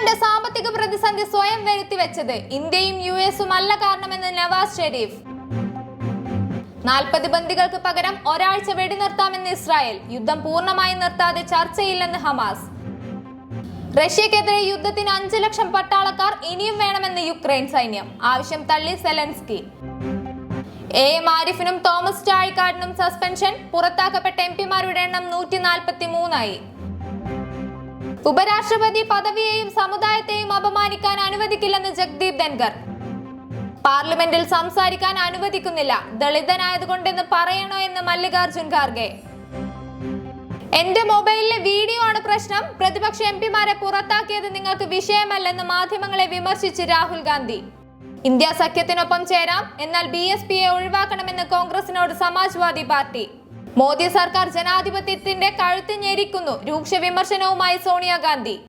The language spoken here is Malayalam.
ഇന്ത്യയുടെ സാമ്പത്തിക പ്രതിസന്ധി സ്വയം വരുത്തിവെച്ചത് ഇന്ത്യയും യുഎസും അല്ല കാരണമെന്ന് നവാസ് ഷെരീഫ്. 40 ബന്ദികൾക്ക് പകരം ഒരാഴ്ച വെടിനിർത്താമെന്ന് ഇസ്രായേൽ. യുദ്ധം പൂർണ്ണമായി നിർത്താതെ ചർച്ചയില്ലെന്ന് ഹമാസ്. റഷ്യക്കെതിരെ യുദ്ധത്തിന് 5 ലക്ഷം പട്ടാളക്കാർ ഇനിയും വേണമെന്ന് യുക്രൈൻ സൈന്യം. ആവശ്യം തള്ളി സെലൻസ്കി. എം ആരിഫിനും തോമസ് ചാഴിക്കാടിനും സസ്പെൻഷൻ. പുറത്താക്കപ്പെട്ട എംപിമാരുടെ എണ്ണം 143 ഉപരാഷ്ട്രപതി പദവിയെയും സമുദായത്തെയും അപമാനിക്കാൻ അനുവദിക്കില്ലെന്ന് ജഗ്ദീപ് ധൻഖർ. പാർലമെന്റിൽ സംസാരിക്കാൻ അനുവദിക്കുന്നില്ല, ദളിതനായതുകൊണ്ടെന്ന് പറയണോ എന്ന് മല്ലികാർജുൻ ഖാർഗെ. എന്റെ മൊബൈലിലെ വീഡിയോ ആണ് പ്രശ്നം, പ്രതിപക്ഷ എംപിമാരെ പുറത്താക്കിയത് നിങ്ങൾക്ക് വിഷയമല്ലെന്ന് മാധ്യമങ്ങളെ വിമർശിച്ച് രാഹുൽ ഗാന്ധി. ഇന്ത്യ സഖ്യത്തിനൊപ്പം ചേരാം, എന്നാൽ BSPയെ ഒഴിവാക്കണമെന്ന് കോൺഗ്രസിനോട് സമാജ്വാദി പാർട്ടി. മോദി സർക്കാർ ജനാധിപത്യത്തിന്റെ കഴുത്ത് ഞെരിക്കുന്നു. രൂക്ഷ വിമർശനവുമായി സോണിയാഗാന്ധി.